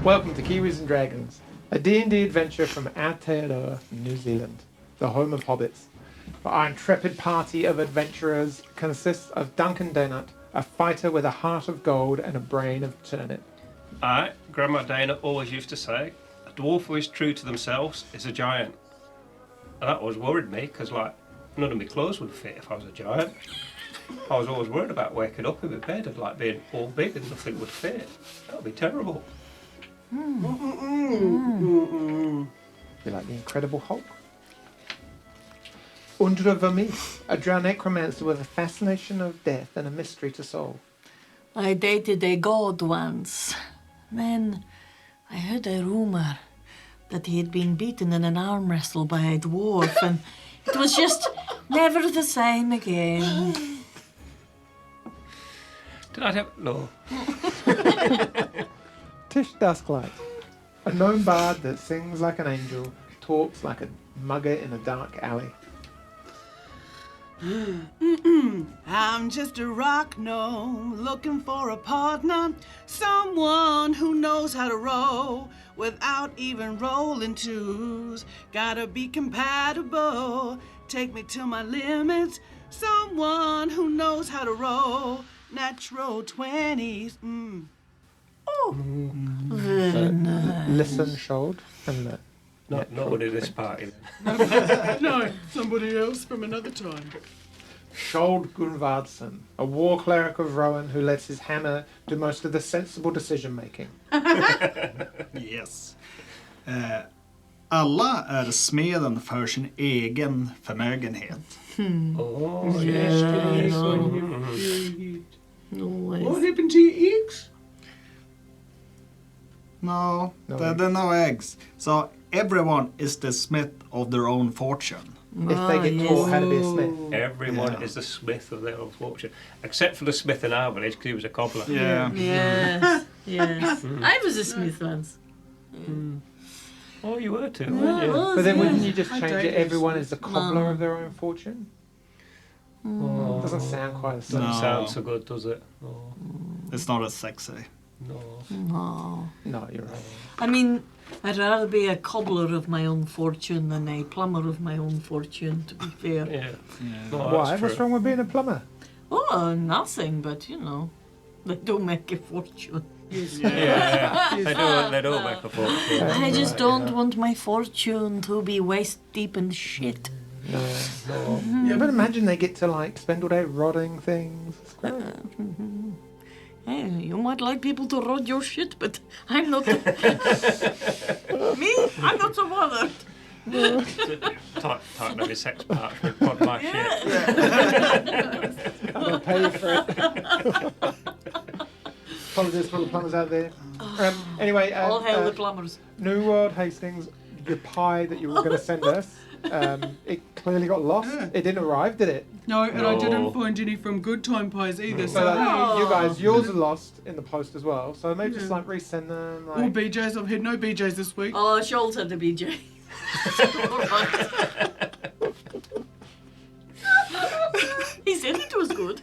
Welcome to Kiwis and Dragons, a D&D adventure from Aotearoa, New Zealand, the home of hobbits. Our intrepid party of adventurers consists of Duncan Donut, a fighter with a heart of gold and a brain of turnip. Grandma Dana always used to say, a dwarf who is true to themselves is a giant. And that always worried me, because none of my clothes would fit if I was a giant. I was always worried about waking up in my bed and being all big and nothing would fit. That would be terrible. Be like the Incredible Hulk. Undra Vermees, a drow necromancer with a fascination of death and a mystery to solve. I dated a god once. Then I heard a rumour that he had been beaten in an arm wrestle by a dwarf, and it was just never the same again. Did I have... No. Tish Dusklight, a gnome bard that sings like an angel, talks like a mugger in a dark alley. I'm just a rock gnome looking for a partner, someone who knows how to roll without even rolling twos. Gotta be compatible, take me to my limits, someone who knows how to roll natural 20s. Listen, Shold, and learn. Not one in this party. No, somebody else from another time. Shold Gunvardsson, a war cleric of Rowan who lets his hammer do most of the sensible decision making. Yes. Alla är smeden för sin egen förmögenhet. Oh, yes. What happened to your eggs? No, there are no eggs. So everyone is the smith of their own fortune. If they get taught how to be a smith. Everyone is the smith of their own fortune. Except for the smith in our village, because he was a cobbler. Yeah. Yes. I was a smith once. Oh, you were too, weren't you? But then wouldn't you just I change don't it? Everyone is the No. cobbler of their own fortune? Oh. Doesn't sound quite the same. Doesn't No. sound so good, does it? No. It's not as sexy. No. No. No, you're right. I mean, I'd rather be a cobbler of my own fortune than a plumber of my own fortune, to be fair. Yeah. Yeah. No, Why? that's What's true. wrong with being a plumber? Oh, nothing, but they don't make a fortune. Yeah. They don't make a fortune. I just Right, don't yeah. want my fortune to be waist deep in shit. No. No. Yeah, but imagine they get to spend all day rodding things. It's great. Hey, you might like people to rod your shit, but I'm not. Me? I'm not so bothered. Talking about sex parchment, pod my shit. I'll pay you for it. Apologies for all the plumbers out there. Anyway, All hail the plumbers. New World Hastings, your pie that you were going to send us, it clearly got lost. It didn't arrive, did it? No, and I No. didn't find any from Good Time Pies either, So so... you guys, yours are lost in the post as well. So maybe just resend them. All BJs, I've had no BJs this week. Oh, Scholes had the BJ. He said it was good.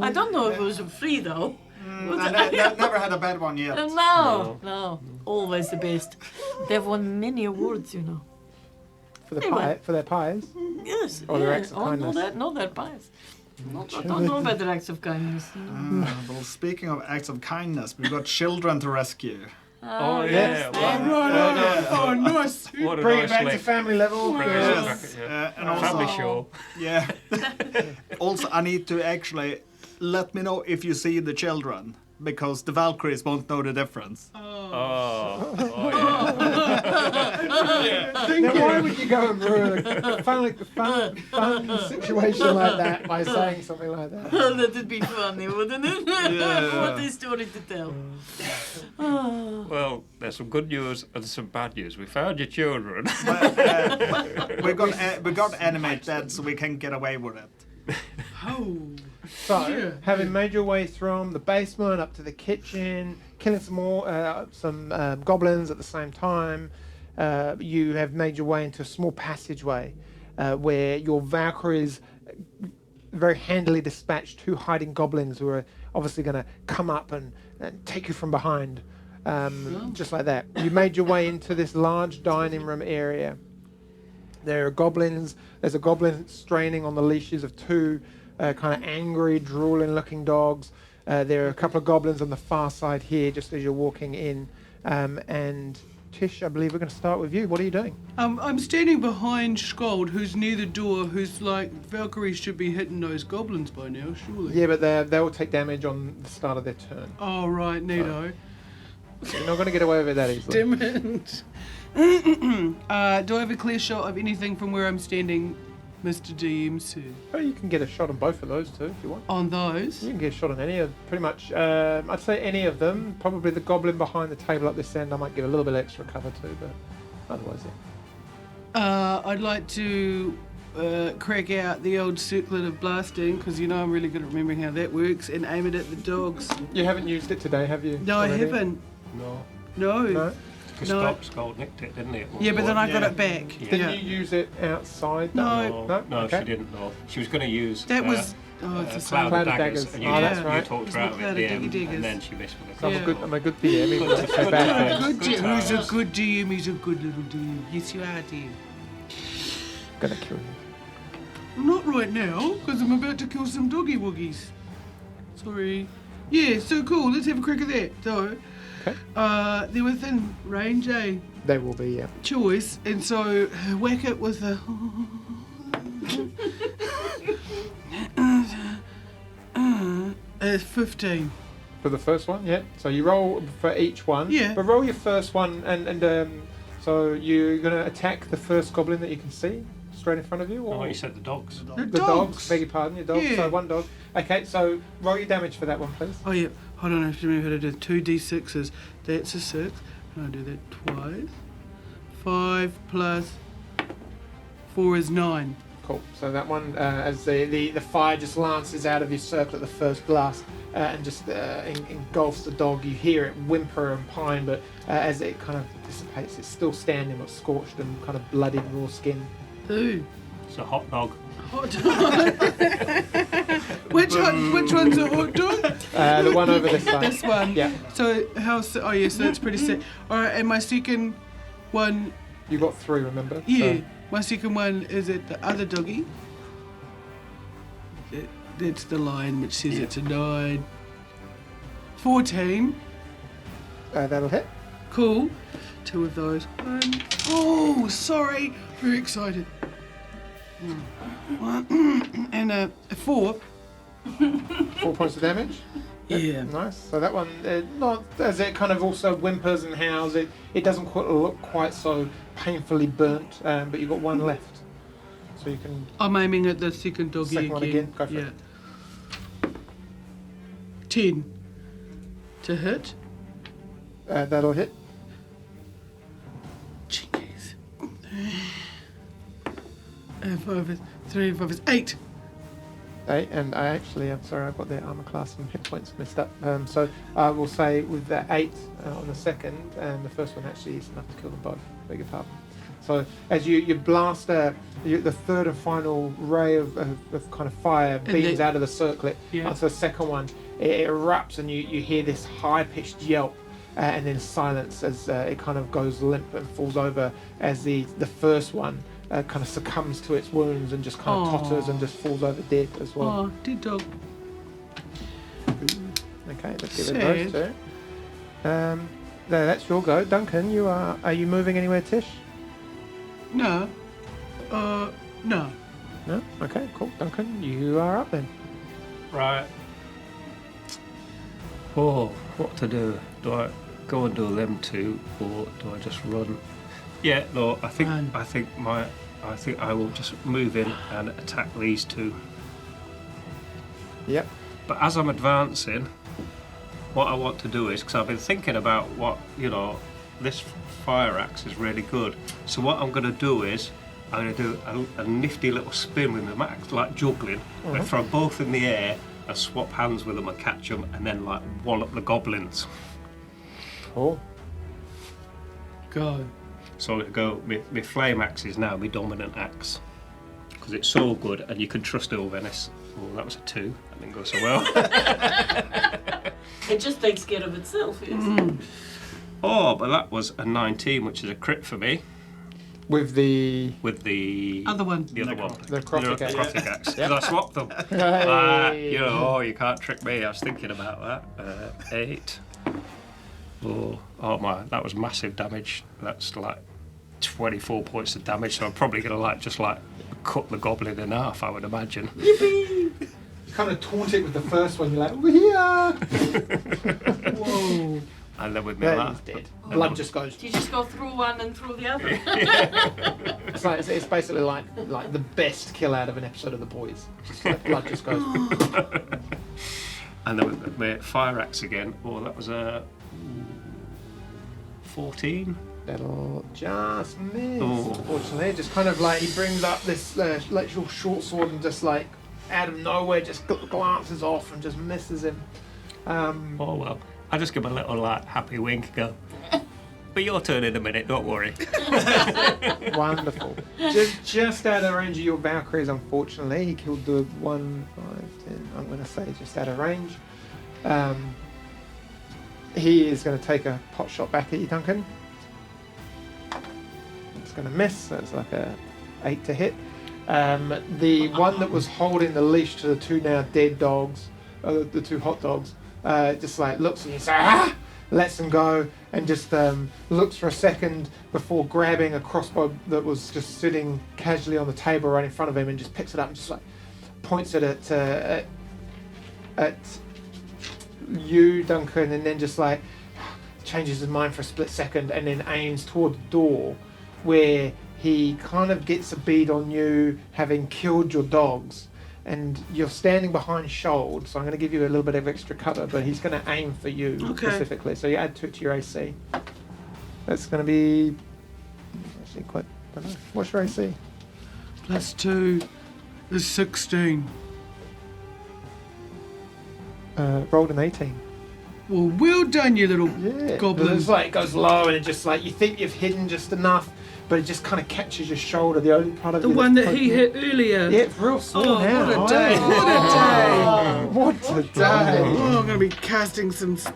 I don't know if it was free though. I've never had a bad one yet. No. Always the best. They've won many awards, for the Anyway. pie, for their pies. Yes. Or their yeah. acts of Oh, kindness. no, they're pies. I don't know about their acts of kindness. Well, speaking of acts of kindness, we've got children to rescue. Oh, yeah. Yes. Oh, nice! What a Bring it nice back to link. family level. Bring Yeah. it back, yeah. And Family also, show. yeah. Also, I need to actually let me know if you see the children, because the Valkyries won't know the difference. Oh, Then why would you go and ruin a fun situation like that by saying something like that? That'd be funny, wouldn't it? Yeah. What a story to tell. Oh. Well, there's some good news and some bad news. We found your children. we got to animate that so we can get away with it. Oh. So, having made your way from the basement up to the kitchen, killing some goblins at the same time, you have made your way into a small passageway where your Valkyries very handily dispatched two hiding goblins who are obviously going to come up and take you from behind. just like that. You made your way into this large dining room area. There are goblins. There's a goblin straining on the leashes of two kind of angry, drooling-looking dogs. There are a couple of goblins on the far side here, just as you're walking in. And Tish, I believe we're going to start with you. What are you doing? I'm standing behind Skold, who's near the door, who's like, Valkyrie should be hitting those goblins by now, surely. Yeah, but they will take damage on the start of their turn. Oh, right, neato. So you're not going to get away with it that easily. Damn it. Do I have a clear shot of anything from where I'm standing, Mr. DMC? Oh, you can get a shot on both of those too if you want. On those? You can get a shot on any of, pretty much, I'd say any of them. Probably the goblin behind the table up this end, I might give a little bit extra cover to, but otherwise, yeah. I'd like to crack out the old circlet of blasting, because you know I'm really good at remembering how that works, and aim it at the dogs. You haven't used it today, have you? No, already? I haven't. No. No. Because No. Skull nicked it, didn't he? at one Yeah, but then point? I got it back. Yeah. Didn't you use it outside? No. No? Okay. She didn't know. She was going to use That was... Oh, it's a cloud Cloud of of daggers, daggers. and Oh, that's you right. talked It her was out of the it, cloud of daggers. and then she missed with it. So Yeah. I'm a good DM, even Good- if I say good bad times. things. Good Good DM. He's a times. good DM. He's a good little DM. Yes, you are, DM. Gonna kill you. Not right now, because I'm about to kill some doggy woogies. Sorry. Yeah, so cool. Let's have a crack at that. So, Okay. they're within range, eh? They will be, yeah. Choice, and so whack it with a. 15. For the first one, yeah. So you roll for each one. Yeah. But roll your first one, and so you're gonna attack the first goblin that you can see straight in front of you, or Oh, you said the dogs. The the dogs. Beg your pardon, your dogs. Yeah. So one dog. Okay, so roll your damage for that one, please. Oh, yeah. Hold on, I have to remember how to do 2d6s. That's a 6. And I do that twice. 5 plus 4 is 9. Cool. So that one, as the fire just lances out of your circle at the first blast and just engulfs the dog, you hear it whimper and pine, but as it kind of dissipates, it's still standing, but scorched and kind of bloodied raw skin. Ooh. It's a hot dog. Hot dog. Which one's a hot dog? The one over this side. This one. Yeah. So oh yeah, so that's pretty sick. Alright, and my second one, You got 3, remember? yeah, So, my second one is at the other doggy. That's the line which says it's a 9. 14. that'll hit. Cool. 2 of those. Oh, sorry. Very excited. And a 4. 4 points of damage. Yeah. Nice. So that one, not as it kind of also whimpers and howls. It doesn't quite look quite so painfully burnt, but you've got one left, so you can. I'm aiming at the second doggy Second one again. Go for yeah. it. 10 to hit. That'll hit. Jeez. 5 is 3 and 5 is 8. 8, and I'm sorry, I've got their armor class and hit points messed up. So I will say with that 8 on the second, and the first one actually is enough to kill them both. Beg your pardon. So as you blast the third and final ray of kind of fire beams out of the circlet onto the second one, it erupts and you hear this high-pitched yelp and then silence as it kind of goes limp and falls over as the first one kind of succumbs to its wounds and just kind of totters and just falls over dead as well. Oh, dead dog. Okay, let's get rid of those two. That's your go. Duncan, are you moving anywhere, Tish? No. No. No? Okay, cool. Duncan, you are up then. Right. Oh, what to do? Do I go and do them two, or do I just run? Yeah, no. I think I will just move in and attack these two. Yep. But as I'm advancing, what I want to do is, because I've been thinking about this fire axe is really good. So what I'm going to do is, I'm going to do a nifty little spin with my axe, like juggling. I throw both in the air and swap hands with them and catch them, and then like wallop the goblins. Cool. Go. So I'm going to go, my flame axe is now my dominant axe. Because it's so good, and you can trust Venice. Oh, that was a 2. That didn't go so well. It just takes care of itself. Yes. Oh, but that was a 19, which is a crit for me. With the With the Other one. The other one. The necrotic axe. necrotic axe. Because I swapped them. Hey. You can't trick me. I was thinking about that. 8. Oh my, that was massive damage. That's like 24 points of damage. So I'm probably gonna just cut the goblin in half, I would imagine. You kind of taunt it with the first one. You're like, over here. Whoa. And then with me That that. is dead. Blood just goes. Do you just go through one and through the other? It's basically like the best kill out of an episode of The Boys. Just like blood just goes. And then with my fire axe again. Oh, that was a 14. That'll just miss. Oh. Unfortunately, just kind of like he brings up this little short sword and just like out of nowhere just glances off and just misses him. Oh well. I just give him a little happy wink. Go. But your turn in a minute. Don't worry. Wonderful. Just out of range of your Valkyries, unfortunately. He killed the 1, 5, 10. I'm going to say just out of range. He is going to take a pot shot back at you, Duncan. It's going to miss. So it's like a 8 to hit. The one that was holding the leash to the 2 now dead dogs, the 2 hot dogs, just like looks at you and says, lets them go, and just looks for a second before grabbing a crossbow that was just sitting casually on the table right in front of him, and just picks it up and just like points it at you, Duncan, and then just like changes his mind for a split second and then aims toward the door, where he kind of gets a bead on you having killed your dogs. And you're standing behind Shold, so I'm going to give you a little bit of extra cover, but he's going to aim for you specifically. So you add 2 to your AC. That's going to be actually quite. I don't know. What's your AC? +2 is 16. Rolled an 18. Well done, you little Yeah. goblin. It's like it goes low, and it just like you think you've hidden just enough, but it just kind of catches your shoulder. The only part of The you one that's that he poking- hit earlier. Yeah, it's real sore Oh, now. what a day! Oh, What a day! what a day! Oh, I'm going to be casting some. So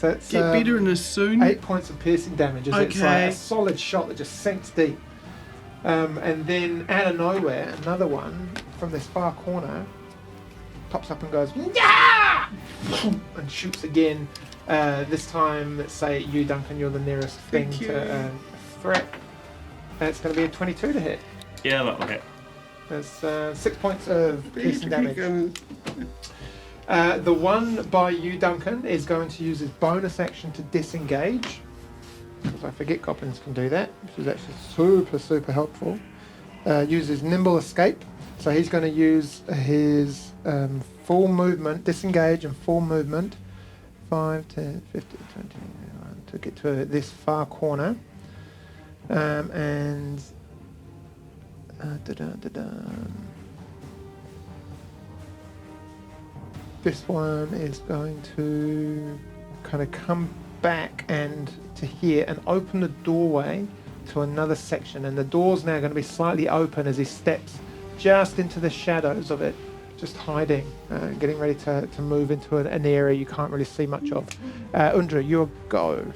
it's, Get better in this soon. 8 points of piercing damage. It's like Okay. a solid shot that just sinks deep. And then out of nowhere, another one from this far corner pops up and goes, yeah! And shoots again. This time, let's say you, Duncan, you're the nearest thing Thank to threat. It's going to be a 22 to hit. Yeah, that'll hit. There's 6 points of piercing damage. The one by you, Duncan, is going to use his bonus action to disengage. Because I forget goblins can do that, which is actually super, super helpful. Uses nimble escape. So he's going to use his full movement, disengage and full movement, 5, 10, 15, 20, 21, to get to this far corner. This one is going to kind of come back and to here and open the doorway to another section, and the door's now going to be slightly open as he steps just into the shadows of it, just hiding, getting ready to move into an area you can't really see much of. Undra, your go.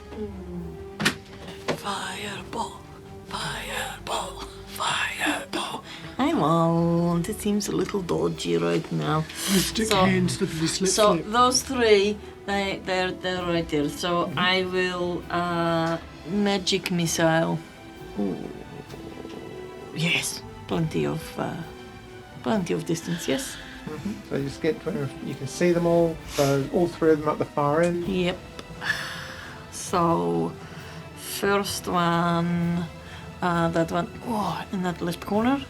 Fireball, fireball, fireball. I won't. It seems a little dodgy right now. Stick So- hand, slippery slip, So slip. those 3, they're right there. So I will magic missile. Ooh. Yes, plenty of distance. Yes. So you just get to, you can see them all. So all 3 of them at the far end. Yep. So first one, that one, in that left corner,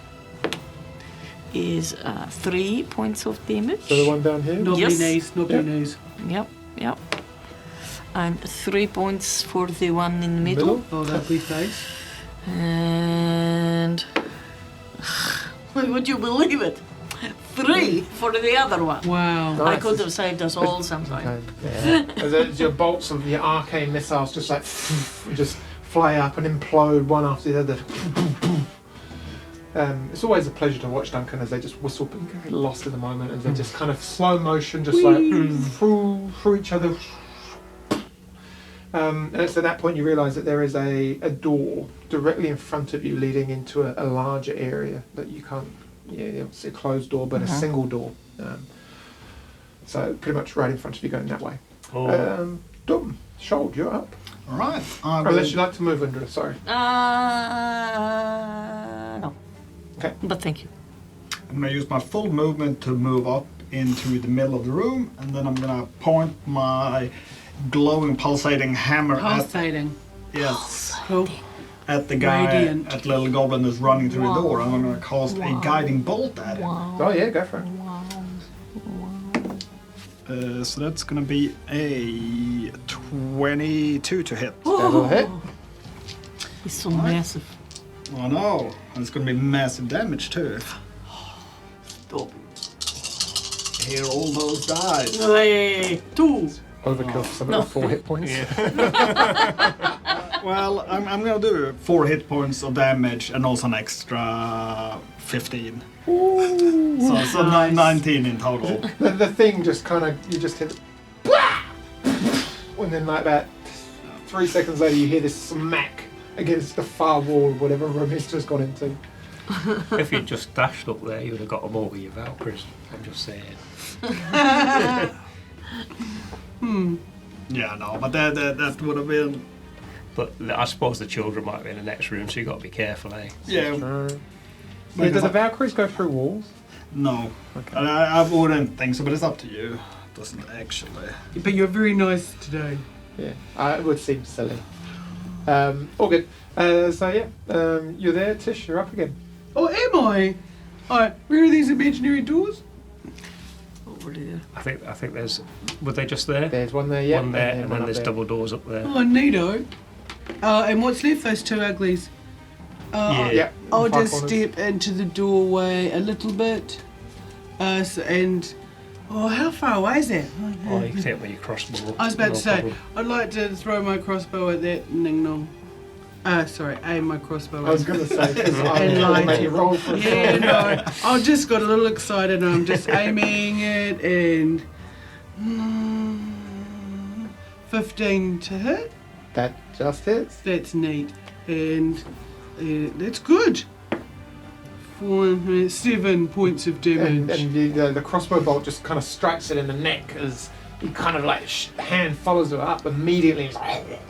is 3 points of damage. So the one down here. Nobody Yes. knows, nobody Yep. knows. Yep. And 3 points for the one in the middle. Oh, that we face. And would you believe it? 3 for the other one. Wow. Nice. I could have saved us all sometime. Okay. Yeah. As your bolts of your arcane missiles just like just fly up and implode one after the other. It's always a pleasure to watch Duncan as they just whistle and get lost in the moment, as they just kind of slow motion, just like through each other. And it's at that point you realise that there is a door directly in front of you leading into a larger area that you can't, it's a closed door, but a single door. So pretty much right in front of you going that way. Oh. Dom, Shold, you're up. All right. Unless you'd like to move under, sorry. No. Okay. But thank you. I'm going to use my full movement to move up into the middle of the room, and then I'm going to point my glowing, pulsating hammer Pulsating. yes, Cool. at the guy, Radiant. at little goblin that's running through the door. I'm going to cast a guiding bolt at him. Oh yeah, go for it. So that's going to be a 22 to hit. That'll hit. He's so massive. Oh no, and it's going to be massive damage too. Stop. Here, all those dice. Hey, 2. Overkill for something with 4 hit points. Well, I'm going to do 4 hit points of damage and also an extra 15. So Nice. 19 in total. The thing just kind of, you just hit it. And then like about 3 seconds later you hear this smack against the far wall of whatever room he's just gone into. If you'd just dashed up there, you'd have got them over your Valkyries. I'm just saying. Yeah, no, but that would have been... But I suppose the children might be in the next room, so you got to be careful, eh? Yeah, Yeah, do the Valkyries go through walls? no. Okay. I wouldn't think so, but it's up to you. It doesn't actually. But you're very nice today. Yeah, it would seem silly. All good. So yeah, you're there, Tish. You're up again. Oh, am I? Alright, where are these imaginary doors? Over there. I think there's. Were they just there? There's one there, yeah. One there, and one then up there's there. double doors up there. Oh, neato. And what's left? Those 2 uglies. Yeah. Yeah. I'll far just corners. step into the doorway a little bit. How far away is that? Oh, you can hit with your crossbow. I was about no to say, problem. I'd like to throw my crossbow at that ning nong. Sorry, aim my crossbow I was at. going to say, because And I'm light make it. you roll for Yeah, no, I just got a little excited and I'm just aiming it and 15 to hit. That just hits. That's neat and that's good. 7 points of damage. And the crossbow bolt just kind of strikes it in the neck as he kind of like hand follows it up immediately. He's like,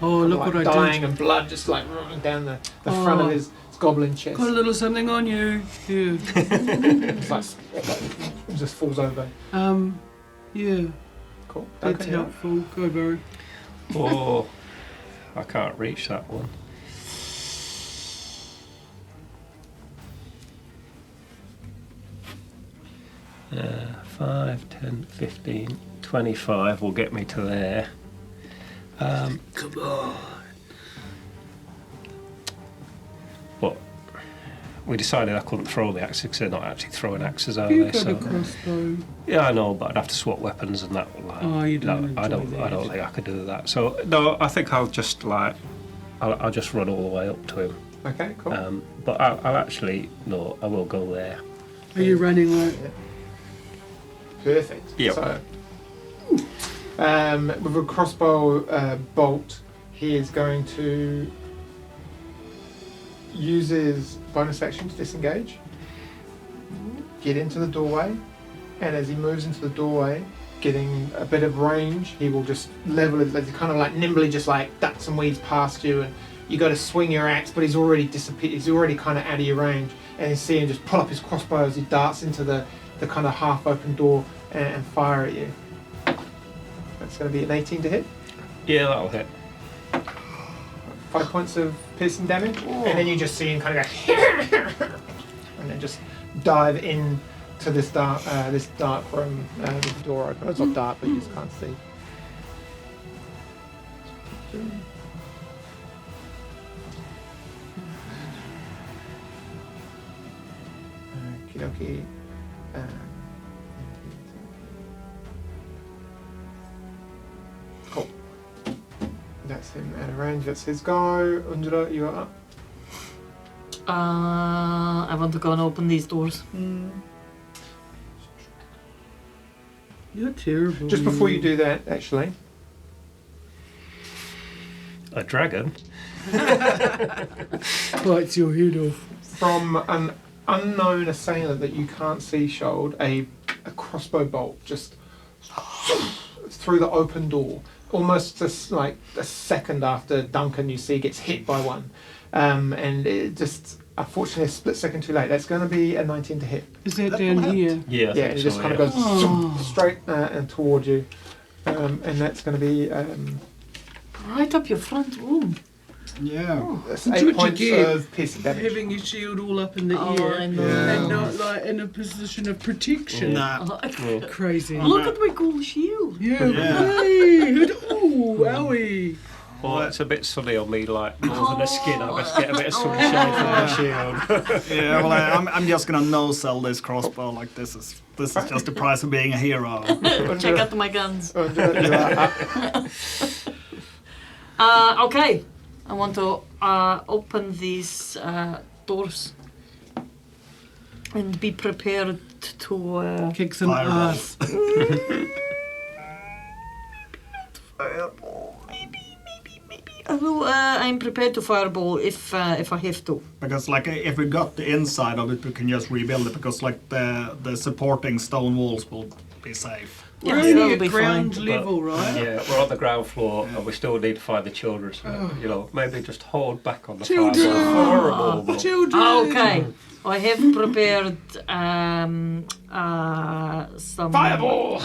Oh, look like what I dying did. and blood just like running down the front of his goblin chest. Got a little something on you. Yeah. It's like, it just falls over. Yeah, Cool. that's Okay, yeah. helpful. Go, Barry. Oh, I can't reach that one. Uh, 5, 10, 15, 25 will get me to there. Come on. But we decided I couldn't throw the axes because they're not actually throwing axes, are You they? got a So, crossbow. yeah, I know, but I'd have to swap weapons and that. Like, Oh, you don't I enjoy don't. I that. don't think I could do that. So no, I think I'll just like, I'll just run all the way up to him. Okay, cool. But I'll actually no, I will go there. Are you running like? Perfect. Yep. So, with a crossbow bolt, he is going to use his bonus action to disengage, get into the doorway, and as he moves into the doorway, getting a bit of range, he will just level it, kind of like nimbly just like ducks and weaves past you, and you got to swing your axe, but he's already disappeared, he's already kind of out of your range, and you see him just pull up his crossbow as he darts into the kind of half open door and fire at you. That's going to be an 18 to hit. Yeah, that'll hit. 5 points of piercing damage, and then you just see him kind of go, and then just dive in to this dark room with the door open. It's not dark, but you just can't see. Okie dokie. Cool. That's him out of range. That's his go. Undra, you are up. I want to go and open these doors. You're terrible. Just before you do that, actually, A dragon? Bites your head off. From an unknown assailant that you can't see, Shold, a crossbow bolt just through the open door. Almost just like a second after Duncan, you see, gets hit by one. And it just, unfortunately, a split second too late. That's going to be a 19 to hit. Is that down here? Yeah, I Yeah, and think it so, just kind of goes straight and toward you. And that's going to be Right up your front room. Yeah. that's What 8 you points get? of piercing damage. Having your shield all up in the Oh, air I know. and not like in a position of protection. Nah. Crazy. Look at my cool shield. Yeah. Yeah. Hey, ooh, owie. Well, it's a bit sunny on me, like more than a skin. I best get a bit of sunshine from my shield. Yeah, well, I'm just gonna no-sell this crossbow. Like this is just the price of being a hero. Check out my guns. Right, Okay, I want to open these doors and be prepared to. Kick some Fireball. ass. Fireball, maybe. I'm prepared to fireball if I have to. Because like if we got the inside of it, we can just rebuild it. Because like the supporting stone walls will be safe. Yeah, We're that'll only be at ground fine. level, right? Yeah, we're on the ground floor and we still need to find the children. So, you know, maybe just hold back on the Children! fireball. Horrible. Children. Okay, I have prepared some fireball!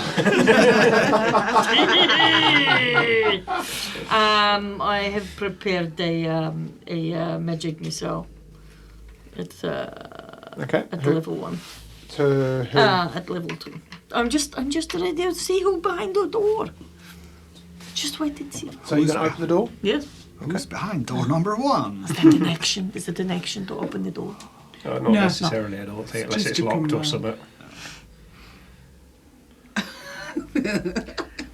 I have prepared a magic missile. It's Okay. at level 1. To who? At level 2. I'm just ready to see who behind the door. Just wait and see. So you're going to open the door? Yes. Who's behind door number 1? Is that an action? Is it an action to open the door? Not No, necessarily, I don't think, unless just it's to locked or combine. something.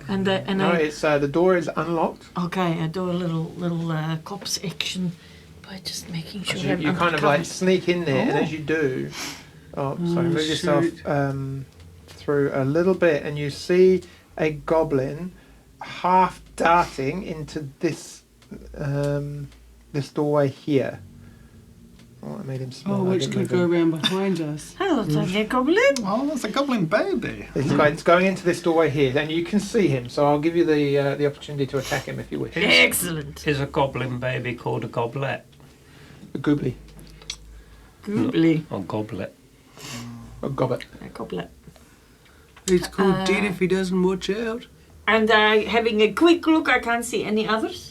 And No, I it's the door is unlocked. okay. I do a little cops action by just making sure You, I'm kind of like covered. sneak in there, and Oh. as you do, sorry, move yourself shoot. through a little bit, and you see a goblin half darting into this this doorway here. Oh, I made him small. Oh, I which didn't could move go him. around behind us. Hello, Tanya Goblin. Oh, that's a goblin baby. It's going into this doorway here, and you can see him. So I'll give you the opportunity to attack him if you wish. Excellent. Is a goblin baby called a goblet? A goobly, Goobly. Or goblet? a gobbet. A goblet. He's called dead if he doesn't watch out. And having a quick look, I can't see any others.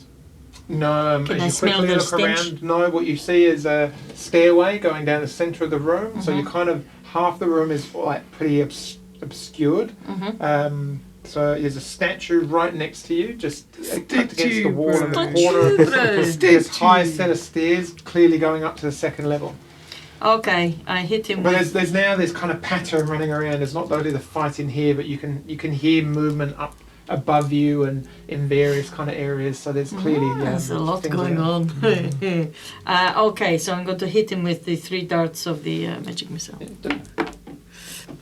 No, Can I as you smell quickly their look stench? around, no, what you see is a stairway going down the centre of the room. So you Mm-hmm. kind of, half the room is like pretty obscured. Mm-hmm. So there's a statue right next to you, just tucked against the Statue, wall in the bro. corner. Statue. There's a high set of stairs, clearly going up to the second level. Okay, I hit him But with... there's now this kind of pattern running around. There's not only the fight in here, but you can hear movement up above you and in various kind of areas. So there's clearly There's a lot things going around. on. Okay, so I'm going to hit him with the 3 darts of the magic missile.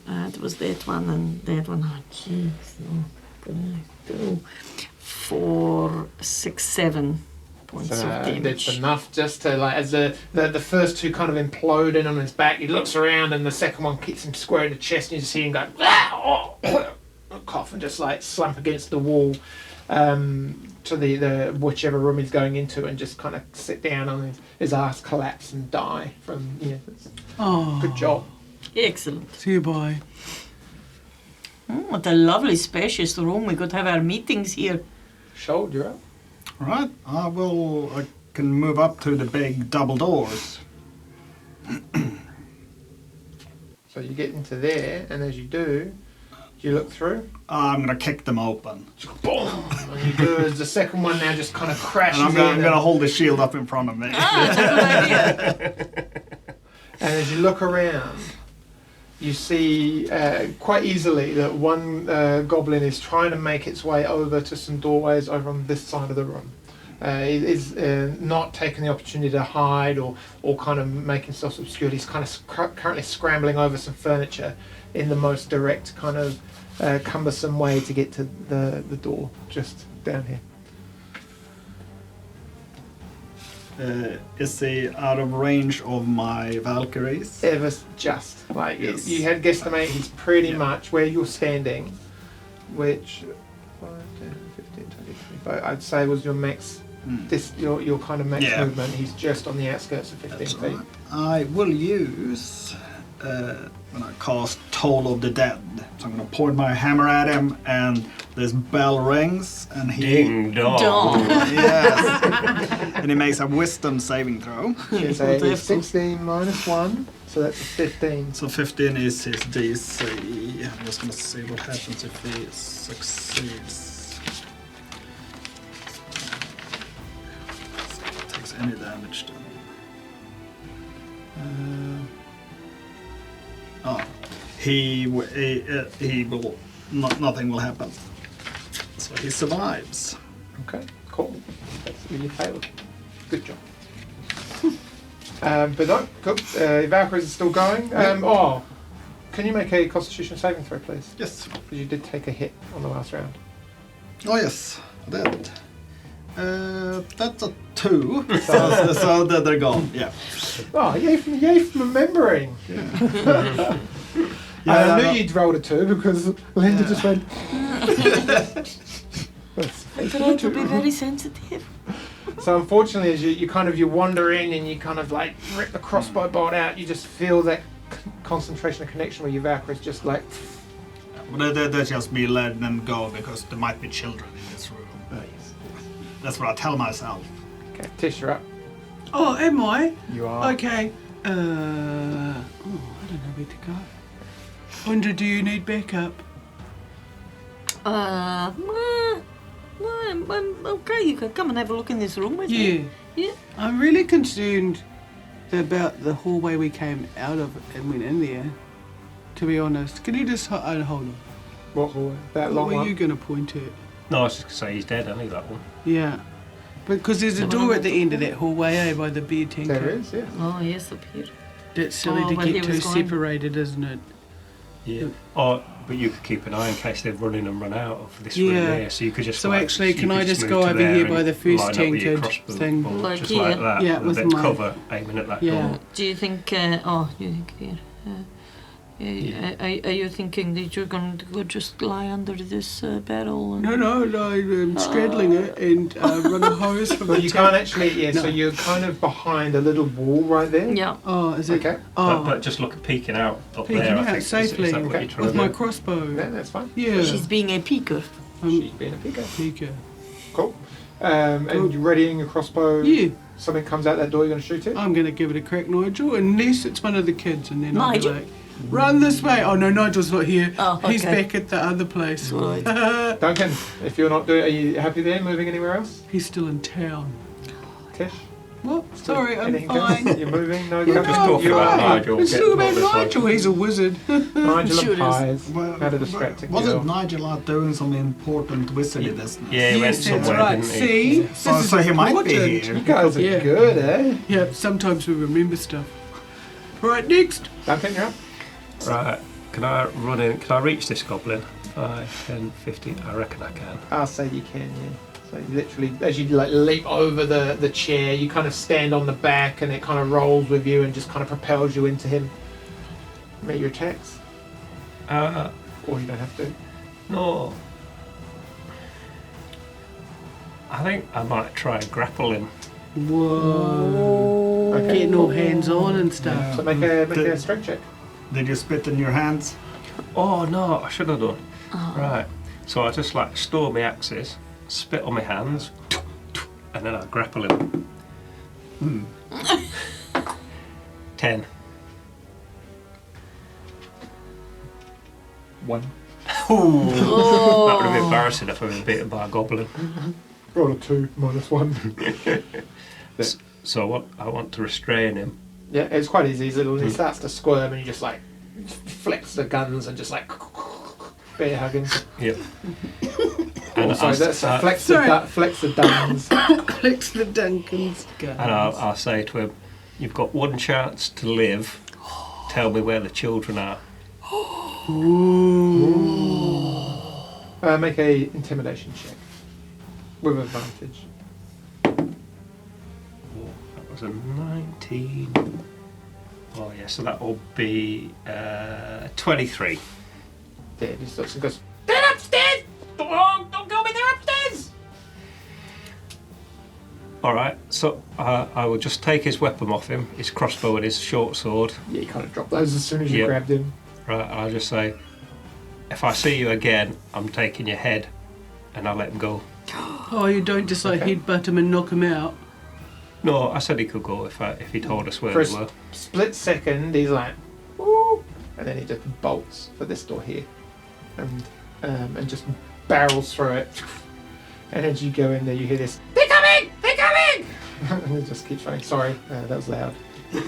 It was that one and that one. Oh, jeez. What can I do? 4, 6, 7 points So, of that's damage. enough just to like as the first two kind of implode in on his back. He looks around and the second one kicks him square in the chest, and you just see him go cough and just like slump against the wall to the whichever room he's going into, and just kind of sit down on his ass, collapse and die from Oh, good job. Excellent. see you bye. What a lovely spacious room. We could have our meetings here. Shold, you're up. Right, I can move up to the big double doors. So you get into there, and as you do you look through? I'm gonna kick them open. Boom! And you do as the second one now just kind of crashes And I'm in. gonna hold the shield up in front of me. That's a good idea. And as you look around, you see quite easily that one goblin is trying to make its way over to some doorways over on this side of the room. It is not taking the opportunity to hide or kind of make himself obscured. He's kind of currently scrambling over some furniture in the most direct kind of cumbersome way to get to the door just down here. Is he out of range of my Valkyries? Ever just like Yes. you had guesstimate, he's pretty much where you're standing, which 5, 10, 15, 20, 25, I'd say was your max. This your kind of max Yeah. movement. He's just on the outskirts of 15 That's feet. right. I will use when I cast Toll of the Dead. So I'm going to point my hammer at him, and this bell rings, and he Ding dong. Dong. yes, and he makes a Wisdom saving throw. It's a 16 minus 1, so that's a 15. So 15 is his DC. I'm just going to see what happens if he succeeds. Takes any damage then. He will nothing will happen. So he survives. Okay, cool. That's really failed. Good job. But no, cool. Valkyries is still going. Can you make a Constitution saving throw, please? Yes. Because you did take a hit on the last round. Oh yes, I did. That's a 2. so they're gone. Yeah. Oh, yay for remembering. Yeah, I knew you'd rolled a 2 because Linda just went. I try to be very sensitive. So unfortunately, as you kind of you wander in and you kind of like rip the crossbow bolt out, you just feel that concentration and connection with your Valkyries just like. They're just be let them go because there might be children in this room. Oh yes. That's what I tell myself. Okay, Tish, you're up. Oh, am I? You are. Okay. I don't know where to go. Wonder, do you need backup? I'm okay. You can come and have a look in this room with me. Yeah. I'm really concerned about the hallway we came out of and went in there. To be honest, can you just hold on? What hallway? That What long were one? you going to point at? No, I was just going to say he's dead, I knew that one. Yeah. Because there's a door at the end of that hallway, by the beer tanker. There is, yeah. Oh, yes, up here. That's silly Oh, to where he get too was going. separated, isn't it? Yeah. Oh, but you could keep an eye in case they're running and run out of this room Yeah. there. So you could just. So like, actually, you can could I just move go to over there here and by the first line up with your tankard crossbow thing? bolt, Like just here? like that. Yeah, with a with bit of my- cover aiming at that Yeah. door. Do you think, you think here? Are you thinking that you're going to go just lie under this barrel? And... No, I'm straddling it and run a hose from But the you top. can't actually, so you're kind of behind a little wall right there. Yeah. Oh, is it? Okay. Oh, But just look at peeking out up peeking there. I out think safely is that what Okay. you're trying with to my do? crossbow. Yeah, that's fine. Yeah. She's being a peeker. She's being a picker. Peeker. Cool. And you're readying your crossbow. Yeah, Something comes out that door, you're going to shoot it? I'm going to give it a crack, Nigel, unless it's one of the kids, and then Nigel? I'll be like, run this way. Oh, no, Nigel's not here. Oh, He's okay. back at the other place. Right. Duncan, if you're not doing, are you happy there? Moving anywhere else? He's still in town. Tish? What? Sorry, I'm Anything else? fine. You're moving? No, Yeah, you're Just no, talking I'm about fine. Nigel. Let's getting talk about all this Nigel. He's a wizard. Nigel Sure and is. Pies. How to distract a Wasn't girl. Nigel out doing some important wizardly business? Yeah, he went Yes, that's somewhere, right. didn't he? See? So, This is so he might be important. here. You guys are Yeah. good, eh? Yeah, sometimes we remember stuff. Right, next. Duncan, you're up. Right. Can I run in? Can I reach this goblin? 5, 10, 15. I reckon I can. I'll say you can, yeah. So you literally, as you like leap over the chair, you kind of stand on the back and it kind of rolls with you and just kind of propels you into him. Make your attacks. Or you don't have to. No. I think I might try and grapple him. Whoa. Okay. Getting all hands on and stuff. Yeah. So make a strength check. Did you spit in your hands? Oh no, I should have done. Right. So I just like store my axes, spit on my hands, and then I grapple him. 10. 1. Ooh. That would have been embarrassing if I was beaten by a goblin. Roll a 2 minus 1. So I want to restrain him. Yeah, it's quite easy. He starts to squirm and you just like flex the guns and just like bear hugging. Yeah. Oh, sorry, that's flex the duns. Flex the Duncans. And I'll say to him, "You've got one chance to live. Tell me where the children are." Make a intimidation check with advantage. was a 19. Oh yeah, so that will be 23. There, he stops and goes, "They're upstairs! Don't go me, they're upstairs!" Alright, so I will just take his weapon off him, his crossbow and his short sword. Yeah, you kind of drop those as soon as you Yep. grabbed him. Right, and I'll just say, if I see you again, I'm taking your head, and I'll let him go. Oh, you don't just like Okay. headbutt him and knock him out. No, I said he could go if he told us where For a they were. split second, he's like, "Woo!" and then he just bolts for this door here, and just barrels through it. And as you go in there, you hear this, "They're coming! They're coming!" And it just keeps running. Sorry, that was loud. And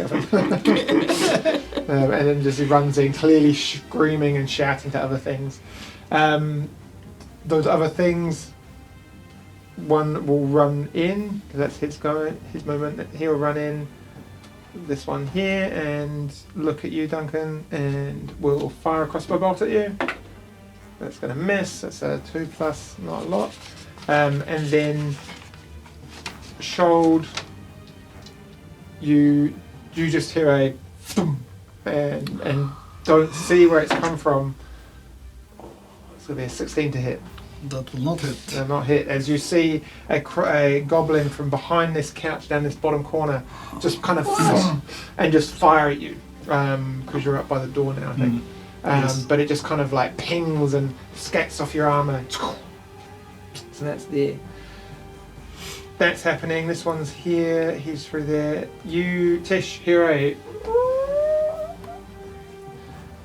then just he runs in, clearly screaming and shouting to other things. Those other things, one will run in, because that's his moment. He'll run in. This one here and look at you, Duncan, and will fire a crossbow bolt at you. That's going to miss. That's a 2+, not a lot. And then Shold, you just hear a thump and don't see where it's come from. It's going to be a 16 to hit. That will not hit. Not hit. As you see a goblin from behind this couch down this bottom corner just kind of and just fire at you because you're up by the door now, I think. Yes. But it just kind of like pings and scats off your armor. So that's there. That's happening. This one's here. He's through there. You, Tish, hero.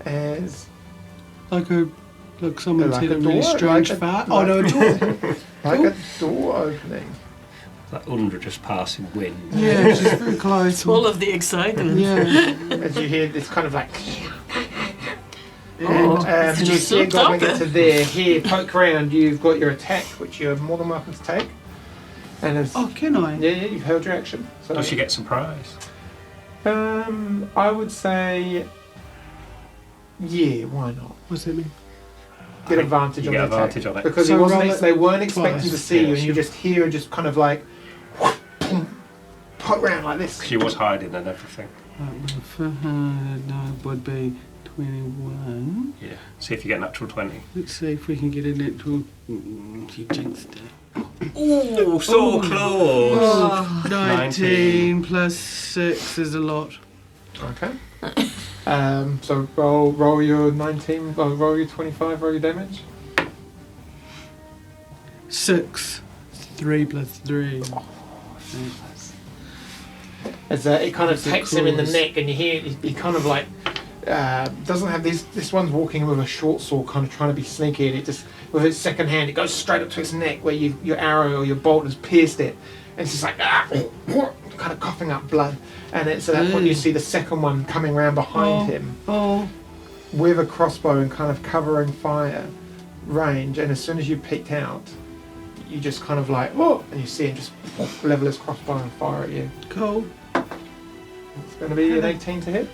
As Like someone's Like hit a a really door, strange like a- fart. Oh no, a door. like a door opening. That under just passing wind. Yeah, it's just very close. Full of the excitement. Yeah. As you hear this kind of like. Oh, And it's you just see a so goblin tough. get to there. Here, poke around. You've got your attack, which you're more than welcome to take. And it's, Oh, can I? yeah, you've held your action. So, Does she get some prize? I would say, yeah, why not? What's that mean? Get advantage You on get the attack. advantage on it. Because So he wasn't. roll it They weren't expecting twice. to see you, Yeah, and you sure. just hear just kind of like, poke around like this. She was hiding and everything. That would be 21. Yeah. See if you get natural 20. Let's see if we can get a natural. You jinxed it. Oh, so close! Oh, 19 plus 6 is a lot. Okay. So roll your 19. Roll your 25. Roll your damage. 6. 3 plus 3. As it kind of That's a takes him in the claws. neck, and you hear he kind of like doesn't have these. This one's walking with a short sword, kind of trying to be sneaky, and it just with its second hand, it goes straight up to its neck where your arrow or your bolt has pierced it, and it's just like kind of coughing up blood. And it's at that point you see the second one coming round behind him Oh. with a crossbow and kind of covering fire range. And as soon as you peeked out, you just kind of like and you see him just level his crossbow and fire at you. Cool. It's going to be an 18 to hit.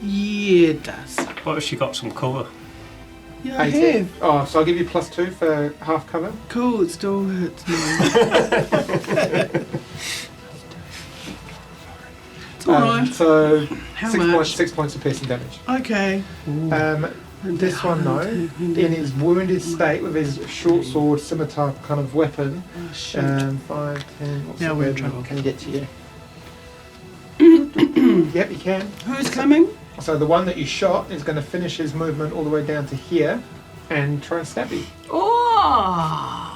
Yeah, it does. What if she got some cover? Yeah, I 18. have. Oh, so I'll give you +2 for half cover. Cool, it still hurts me. It's alright. So How 6 much? points, 6 points of piercing damage. Okay. This one though, in his wounded state with his short sword, scimitar kind of weapon, Oh, shoot. 5, 10, what's Now the we're in word trouble. can get to you? Yep, you can. Who's coming? So the one that you shot is going to finish his movement all the way down to here and try and stab you. oh.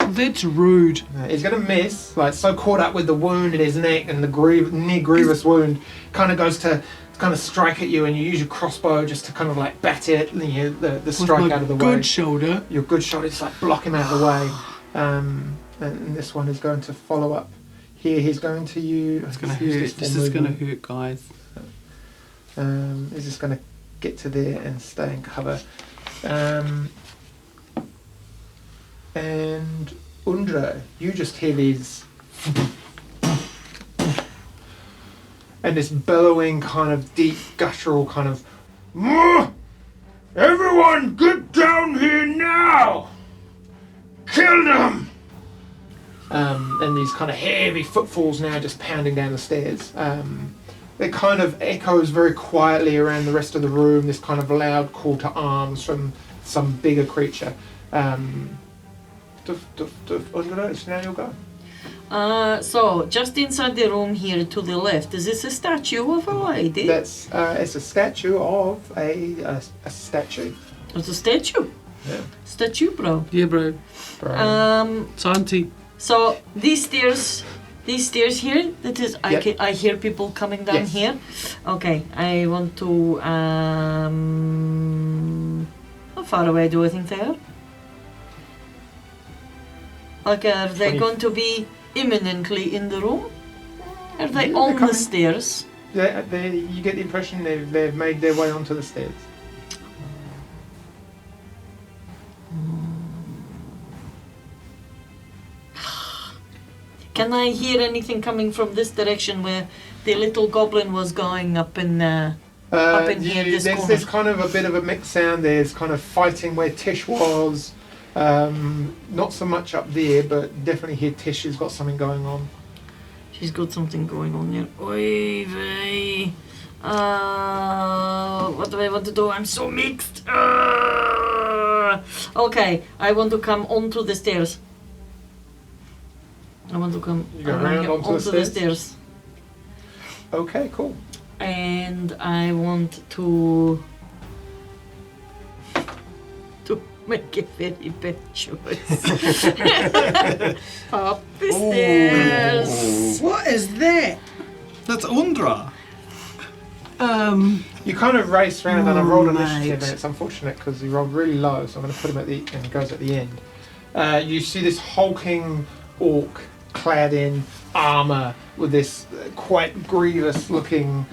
That's rude. He's going to miss, like so caught up with the wound in his neck and the near grievous wound, kind of goes to kind of strike at you, and you use your crossbow just to kind of like bat it, the strike With my out of the good way. shoulder. Your good shot is like block him out of the way. And this one is going to follow up. Here he's going to use. It's gonna use hurt. This is gonna hurt, guys. He's just going to get to there and stay in cover. And Undra, you just hear these and this bellowing kind of deep guttural kind of everyone get down here now! Kill them! and these kind of heavy footfalls now just pounding down the stairs. It kind of echoes very quietly around the rest of the room, this kind of loud call to arms from some bigger creature. It's now you'll go. So, just inside the room here to the left, is this a statue of a lady? That's it's a statue of a statue. It's a statue? Yeah. Statue, bro. Yeah, bro. It's auntie. So, these stairs here, that is, Yep. I hear people coming down Yes. here. Okay, I want to, how far away do I think they are? Like, are they 20. going to be imminently in the room? Are they Yeah, on they're the coming. stairs? You get the impression they've made their way onto the stairs. Can I hear anything coming from this direction where the little goblin was going up in Up in here, this corner. There's kind of a bit of a mixed sound. There's kind of fighting where Tish was. Not so much up there, but definitely here Tish has got something going on. She's got something going on here. Oy vey. What do I want to do? I'm so mixed. Okay, I want to come onto the stairs. I want to come You go around onto the stairs. Okay, cool. And I want to make a very bad choice. Up the stairs. What is that? That's Undra. You kind of race around, and I rolled initiative, Right. and it's unfortunate because he rolled really low, so I'm going to put him at the and it goes at the end. You see this hulking orc clad in armor with this quite grievous-looking,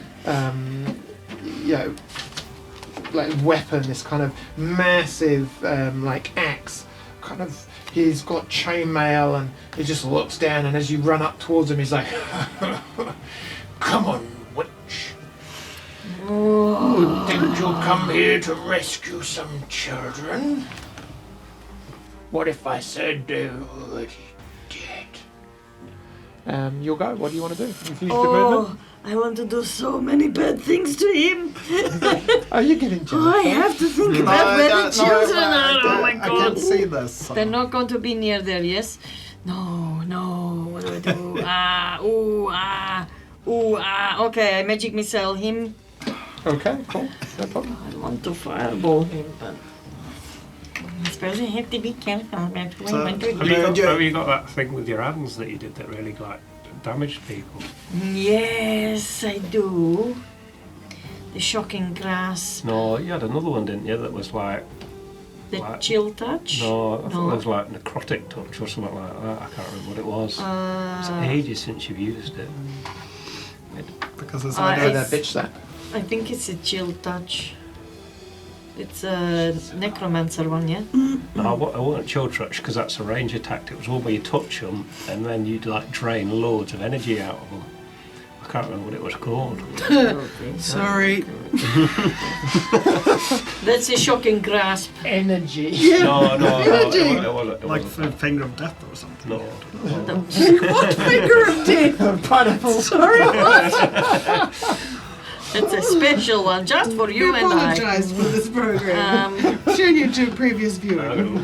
like weapon, this kind of massive, like axe. Kind of, he's got chainmail, and he just looks down, and as you run up towards him, he's like, "Come on, witch. Didn't you come here to rescue some children? What if I said they were dead?" You'll go. What do you want to do? You finish the movement? I want to do so many bad things to him. Oh, you're getting jealous. I have to think about where the children are. Oh my I god. can't see this. So. They're not going to be near there, yes? No. What do I do? Okay, I magic missile him. Okay, cool. No problem. I want to fireball him, but I suppose I have to be careful about who I want to Have you got that thing with your hands that you did that really like damaged people? Yes, I do. The shocking grasp. No, you had another one, didn't you? That was like The Like- chill touch. no, I thought No. it was like necrotic touch or something like that. I can't remember what it was. It's Uh, ages since you've used it. Because it's I- Oh, that bitch slap. I think it's a chill touch. It's a necromancer one, yeah? No, I wasn't chill touch because that's a range attack. It was one where you touch them and then you'd like drain loads of energy out of them. I can't remember what it was called. Sorry. That's a shocking grasp. Energy. No, it wasn't. like finger of death or something. No. What finger of death? Pineapple. Sorry, what? It's a special one just for you I and I. apologize for this program. Junior to previous viewing.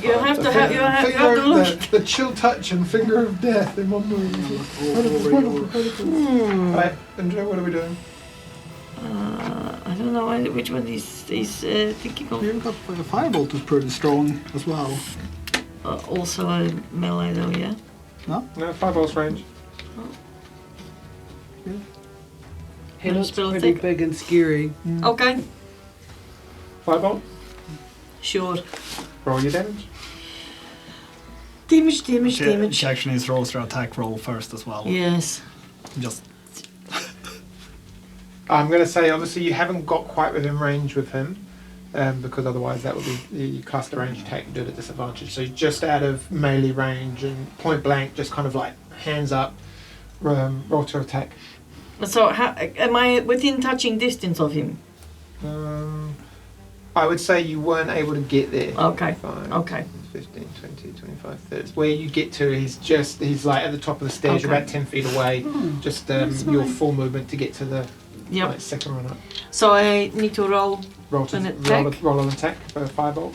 You have to have Finger to of look. the chill touch and finger of death in one move. Right, Andrew, what are we doing? I don't know which one he's thinking of. You've got a firebolt is pretty strong as well. Also a melee though, yeah? No, fireballs range. He looks Spell pretty thick. big and scary. Okay, Fireball. sure. Roll your damage. Damage. She actually needs to roll her attack roll first as well. Yes. Just I'm going to say, obviously, you haven't got quite within range with him, because otherwise that would be, you cast a range attack and do it at disadvantage. So just out of melee range and point blank, just kind of like hands up, roll to attack. So am I within touching distance of him? I would say you weren't able to get there. Okay. Fine. Okay. 15, 20, 25, 30. It's where you get to, he's like at the top of the stairs, you're Okay. about 10 feet away. Just your full movement to get to the like, second run up. So I need to roll Roll to an attack? roll an attack for a firebolt.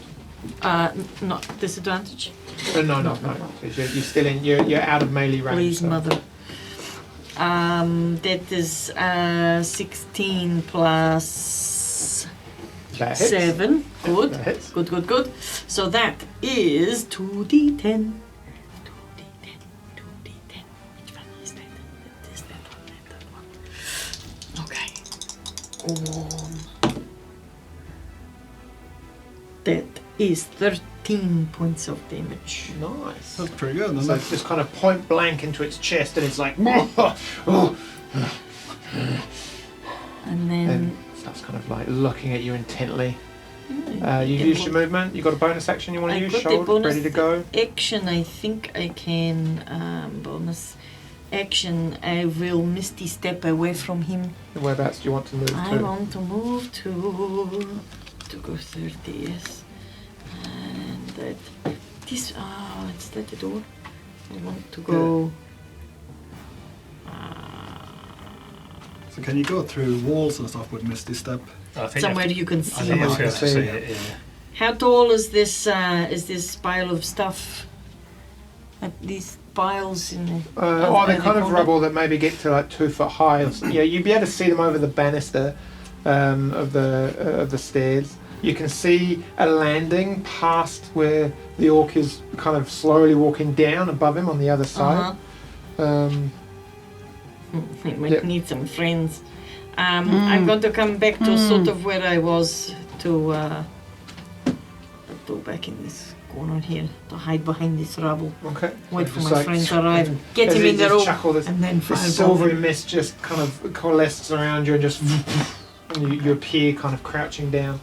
Not disadvantage. No. 'Cause you're still in. You're out of melee range. Please, so. mother. That is 16 plus That hits. 7. Good. That hits. Good. So that is 2d10. 2d10. Which one is that? That is that one. Okay. That is 13 points of damage. Nice. That's pretty good, So isn't it's just kind of point blank into its chest, and it's like, and And then starts kind of like looking at you intently. You get use one- your movement. You got a bonus action you want I to use? got a Shoulder, bonus ready to go. action. I think I can bonus action. I will misty step away from him. Whereabouts do you want to move I to? want to move to go 30, yes. And that this it's that the door. I want to go So can you go through walls and stuff with Misty Step? I think somewhere you can I see. think you it's can fair to see. say it, yeah. How tall is this pile of stuff? These piles in the They're kind of corner? rubble that maybe get to like 2 foot high. Yeah, you'd be able to see them over the banister of the stairs. You can see a landing past where the orc is kind of slowly walking down above him on the other side. We might Yep. need some friends. I'm going to come back to sort of where I was to back in this corner here, to hide behind this rubble. Okay. Wait So for just my like- friend to arrive, get as him he in the just room, chuckle, this and then the fireball silvery him. mist just kind of coalesces around you and just and you appear kind of crouching down.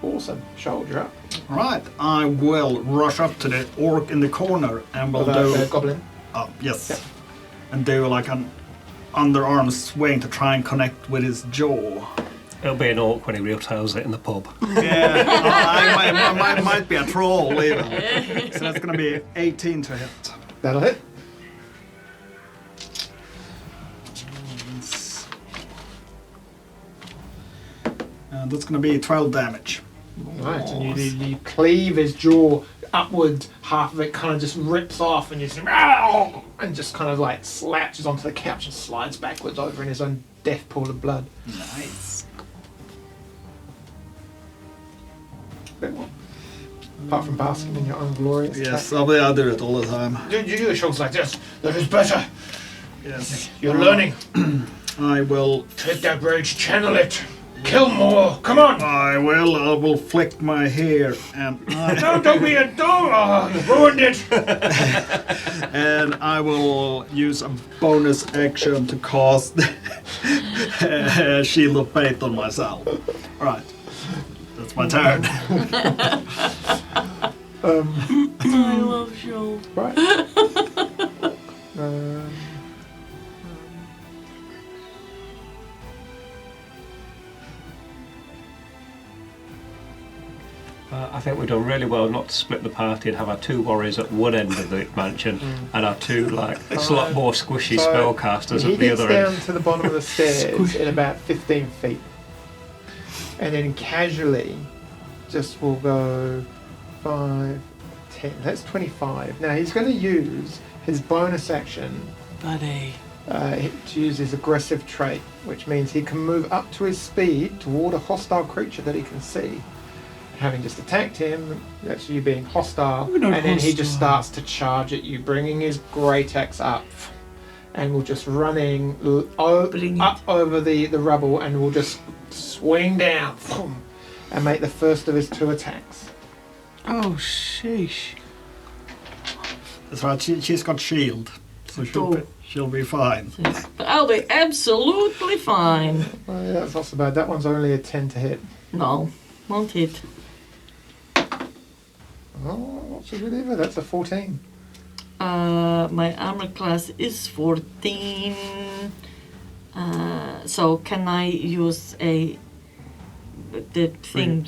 Awesome. Shoulder up. Right, I will rush up to the orc in the corner and will The do. goblin. Yes. Yep. And do like an underarm swing to try and connect with his jaw. It'll be an orc when he retails it in the pub. Yeah, I might be a troll even. So that's gonna be 18 to hit. That'll hit. And that's gonna be 12 damage. Right, and you cleave his jaw upward, half of it kind of just rips off, and you just and just kind of like slouches onto the couch and slides backwards over in his own death pool of blood. Nice. Bit more. Apart from basking in your own glorious Yes, attack. I'll do it all the time. You do your shoulders like this. That is better. Yes. You're learning. I will. Take that rage, channel it. Kill more. Come on. I will flick my hair and Don't be a dog. Oh, you ruined it. and I will use a bonus action to cast Shield of Fate on myself. Right. That's my turn. I love Joel. Right. I think we've done really well not to split the party and have our 2 warriors at one end of the mansion and our 2 like a lot more squishy So, spellcasters he at the gets other down end. to the bottom of the stairs in about 15 feet. And then casually just will go 5, 10. That's 25. Now he's going to use his bonus action Buddy. to use his aggressive trait, which means he can move up to his speed toward a hostile creature that he can see. Having just attacked him, that's you being hostile, We're not and then he just hostile. starts to charge at you, bringing his great axe up, and will just running up over the rubble, and will just swing down, and make the first of his 2 attacks. Oh, sheesh. That's right. She's got shield, so she'll be fine. I'll be absolutely fine. Well, yeah, that's not so bad. That one's only a 10 to hit. No, won't hit. Oh, what's it deliver? That's a 14. My armor class is 14. So can I use the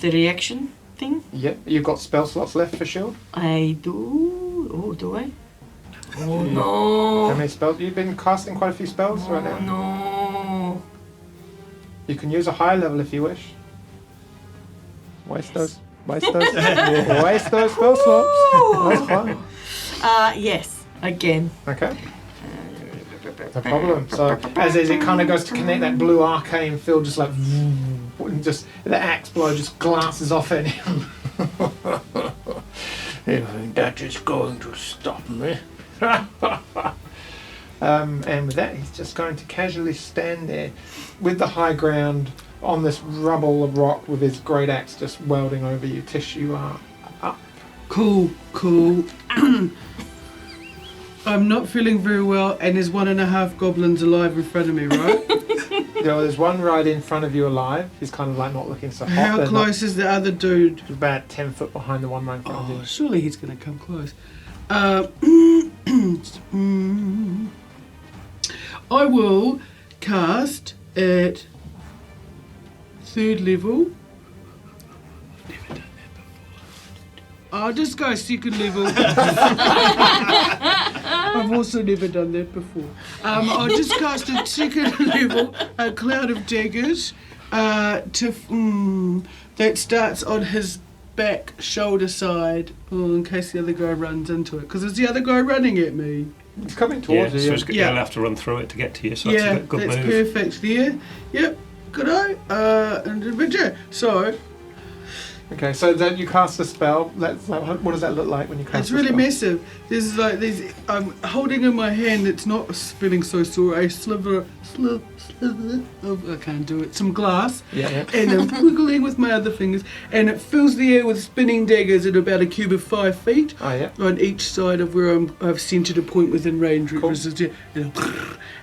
reaction thing? Yep. You've got spell slots left for shield. I do. Oh, do I? Oh How no. many spells? You've been casting quite a few spells right now. No. You can use a higher level if you wish. Waste those. Waste those spell slots. That's fine. Yes. Again. Okay. No problem. So as it kind of goes to connect, that blue arcane field just like just the axe blow just glances off at him. You think that is going to stop me? And with that, he's just going to casually stand there with the high ground on this rubble of rock with his great axe just welding over you. Tish, you are up. Cool. I'm not feeling very well, and there's 1.5 goblins alive in front of me, right? There's one right in front of you alive. He's kind of like not looking so hot. How They're close is the other dude? not- about 10 foot behind the one right in front of Oh, you. surely he's going to come close. I will cast at 3rd level. Never done that before. I'll just go 2nd level. I've also never done that before. I'll just cast at 2nd level a cloud of daggers that starts on his back shoulder side, in case the other guy runs into it, because it's the other guy running at me. He's coming Yeah, towards so you. it's, Yeah. you'll have to run through it to get to you, so Yeah, that's a good that's move. perfect. There. Yep. Good eye. But yeah, so Okay, so then you cast a spell. What does that look like when you cast it's a really spell? massive. There's like these. I'm holding in my hand. It's not feeling so sore. A sliver of I can't do it. Some glass. Yeah. And I'm wiggling with my other fingers, and it fills the air with spinning daggers at about a cube of 5 feet Oh, yeah. on each side of where I've centered a point within range. Cool.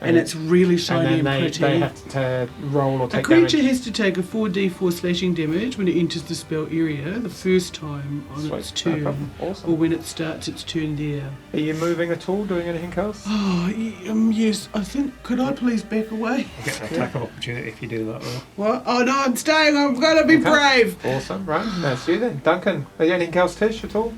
And it's really shiny And and, then pretty. they have to roll or A take creature damage. has to take a 4d4 slashing damage when it enters the spell area the first time on Sweet, its no turn, problem. or Awesome. when it starts its turn there. Are you moving at all? Doing anything else? Oh, yes, I think. Could I please back away? You get an attack of opportunity if you do that, though. What? Oh no, I'm staying. I'm gonna be Okay. brave. Awesome. Right. That's you then. Duncan, are you anything else, Tish, at all?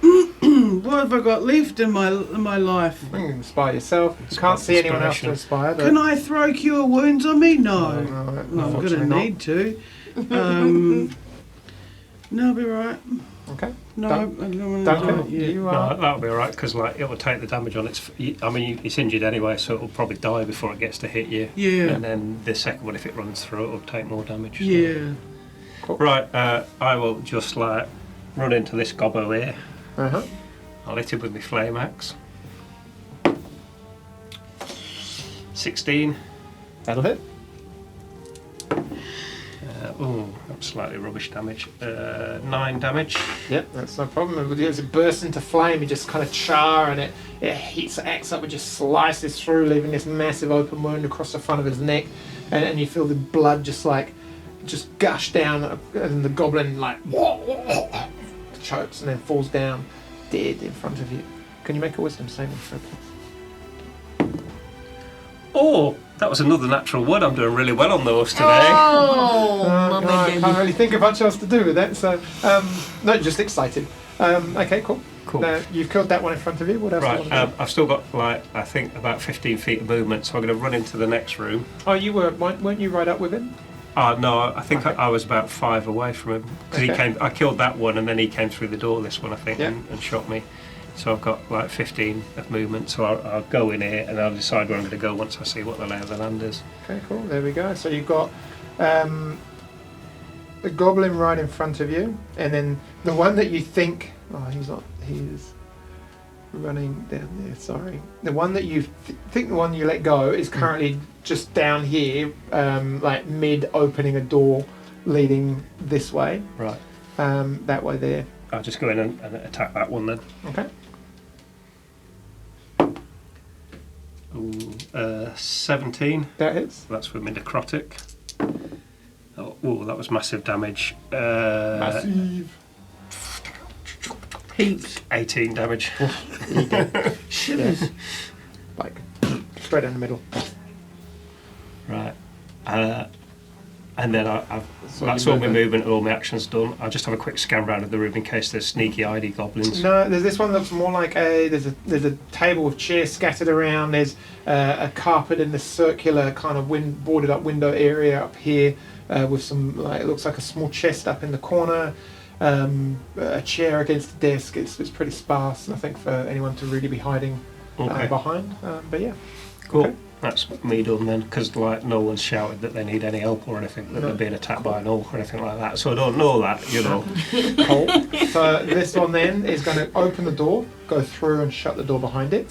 What have I got left in my life? You can inspire yourself. You can't see anyone else to Inspiration. inspire. But Can I throw cure wounds on me? No. No, I'm unfortunately gonna not. need to. No, I'll be right. Okay. No, Dun- I don't want Duncan, to do it yet. you No, are. that'll be alright, because like, it will take the damage on its... I mean, it's injured anyway, so it'll probably die before it gets to hit you. Yeah. And then the second one, if it runs through, it'll take more damage. so- Yeah. Right, I will just like run into this gobbo here. Uh-huh. I'll hit him with my flame axe. 16. That'll hit. Oh, that's slightly rubbish damage. 9 damage. Yep, that's no problem. As it bursts into flame, you just kind of char and it heats the axe up and just slices through, leaving this massive open wound across the front of his neck. And you feel the blood just gush down, and the goblin like chokes and then falls down dead in front of you. Can you make a wisdom saving throw, please? Oh, that was another natural one. I'm doing really well on those today. Oh, No, mummy I baby. can't really think of much else to do with that, so no, just excited. Okay, cool. Cool. Now, you've killed that one in front of you. What else? do you Right, want to do? I've still got like I think about 15 feet of movement, so I'm going to run into the next room. Oh, weren't you right up with him? No, I think Okay. I was about 5 away from him because Okay. I killed that one, and then he came through the door. This one, I think, Yeah. and shot me. So I've got like 15 of movement. So I'll go in here and I'll decide where I'm going to go once I see what the lay of the land is. Okay, cool. There we go. So you've got the goblin right in front of you, and then the one that you think... Oh, he's not... He's running down there, sorry. The one that you think the one you let go is currently just down here, like mid-opening a door leading this way. Right. That way there. I'll just go in and attack that one then. Okay. Ooh, 17. That hits. That's with my necrotic. Oh, ooh, that was massive damage. Massive. Heaps. 18 damage. Shivers. Like, straight down the middle. Right. And And then So that's you all my move it. movement and all my actions done. I'll just have a quick scan round of the room in case there's sneaky ID goblins. No, this one looks more like there's a table with chairs scattered around. There's a carpet in the circular kind of boarded up window area up here with some it looks like a small chest up in the corner. A chair against the desk. It's pretty sparse. Nothing for anyone to really be hiding behind. But yeah, Cool. Okay. That's me done then, because like no one's shouted that they need any help or anything, that they're being attacked by an orc or anything like that. So I don't know that, you know. Cool. So this one then is going to open the door, go through and shut the door behind it,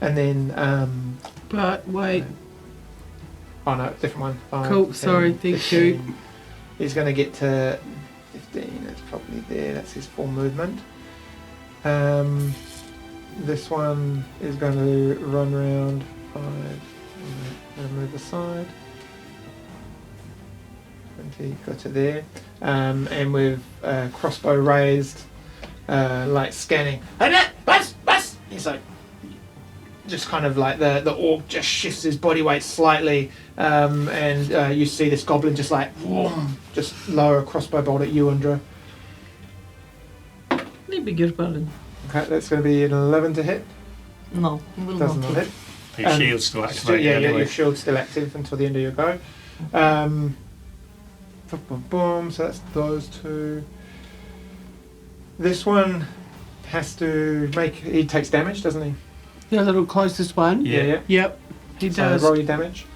and then. But wait. Oh no, different one. 5, Cool, 10, sorry, thank 15. you. He's going to get to 15. That's probably there. That's his full movement. This one is going to run round 5. And move aside. 20. Go to there. And with crossbow raised, like scanning. Bus! He's like. Just kind of like the orc just shifts his body weight slightly, and you see this goblin just like whoom, just lower a crossbow bolt at you, Andra. I beg your pardon. Okay, that's going to be an 11 to hit. No, will Doesn't not hit. Your shield's still activated Yeah, anyway. your shield's still active until the end of your go. Boom. So that's those two. This one has to make. He takes damage, doesn't he? The little closest one. Yeah. Yep, he So does. roll your damage.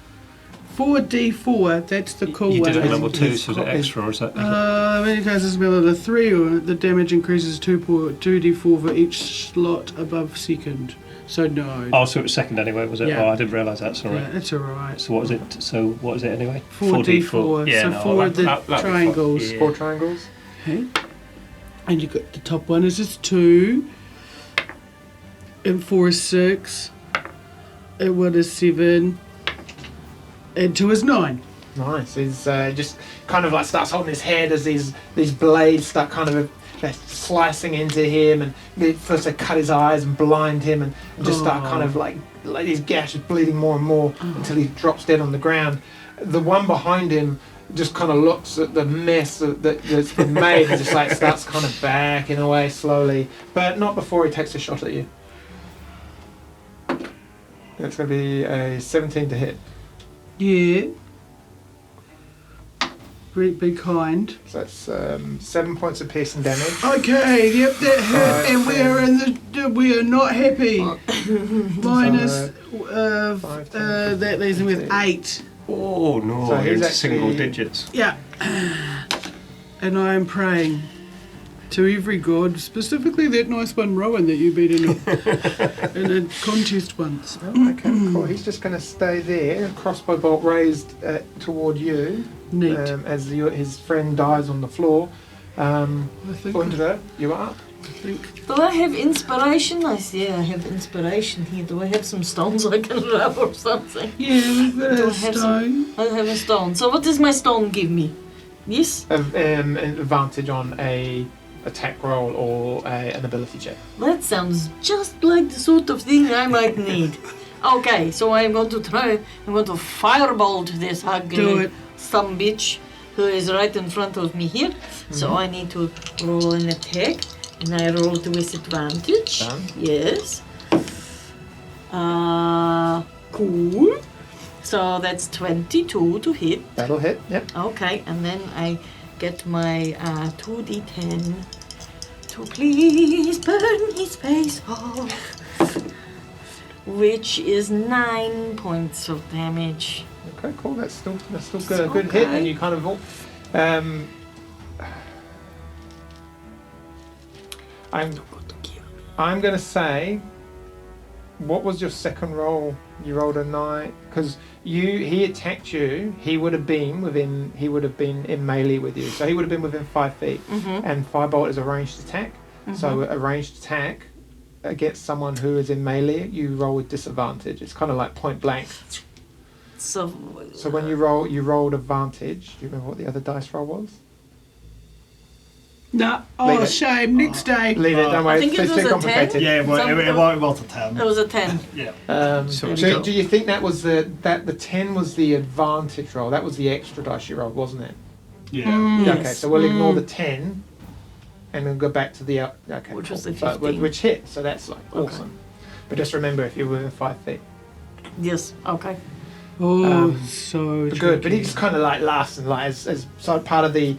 4d4, that's the cool You one. did it at level 2, It's so is it extra or is that? Many cases will at a 3, or the damage increases 2d4 for each slot above second. So no. Oh, so it was second anyway, was it? Yeah. Oh, I didn't realise that, sorry. Yeah, it's alright. So what was it? So what is it anyway? 4d4. Yeah, so no, 4 of the that'd be fine. triangles. Yeah. 4 triangles. Okay. And you got the top one is just 2. And 4 is 6. And 1 is 7. And 2 is 9. Nice. He's just kind of like starts holding his head as these blades start kind of slicing into him, and first they cut his eyes and blind him, and just start kind of like his gash is bleeding more and more until he drops dead on the ground. The one behind him just kind of looks at the mess that's been made and just like starts kind of backing away slowly, but not before he takes a shot at you. It's going to be a 17 to hit. Yeah. Great big kind. So that's 7 points of piercing damage. Okay, yep, that hurt, and we are we are not happy. Minus, 5, 10, that leaves him with 15. 8. Oh no, So you're he's into actually- single digits. Yeah. And I am praying to every god, specifically that nice one Rowan that you beat in a contest once. Oh, okay, cool. He's just going to stay there, crossbow bolt raised toward you, Neat. as his friend dies on the floor. I think. Andra, you are up. Do I have inspiration? I see I have inspiration here. Do I have some stones I can rub or something? Yeah, we've got Do a I have stone. I have a stone. So what does my stone give me? Yes? An advantage on a attack roll or an ability check. That sounds just like the sort of thing I might need. Okay, so I'm going to firebolt this Do ugly it. some bitch who is right in front of me here. So I need to roll an attack, and I roll to disadvantage. Done. Yes. Cool. So that's 22 to hit. That'll hit, yep. Okay, and then I get my 2d10 to please burn his face off, which is 9 points of damage. Okay, cool. That's still good. A good hit, Okay. and you kind of. I'm going to say. What was your second roll? You rolled a 9 because he attacked you. He would have been in melee with you, so he would have been within 5 feet. And firebolt is a ranged attack. So a ranged attack against someone who is in melee, you roll with disadvantage. It's kind of like point blank. So when you rolled advantage. Do you remember what the other dice roll was? No. Leave Oh, it. shame. Next day. Leave it. Don't worry. think it It's was too a 10. complicated. Yeah, it was a 10. It was a 10. Yeah. So So do you think that was the 10 was the advantage roll? That was the extra dice you rolled, wasn't it? Yeah. Yeah, okay, Yes. so we'll ignore the 10 and then go back to the okay, Which was cool. the But 15. which hit, so that's like Okay. awesome. But just remember, if you're within 5 feet, Yes, okay. Oh, Um, so good. But he tricky. just kind of like laughs and like as sort of part of the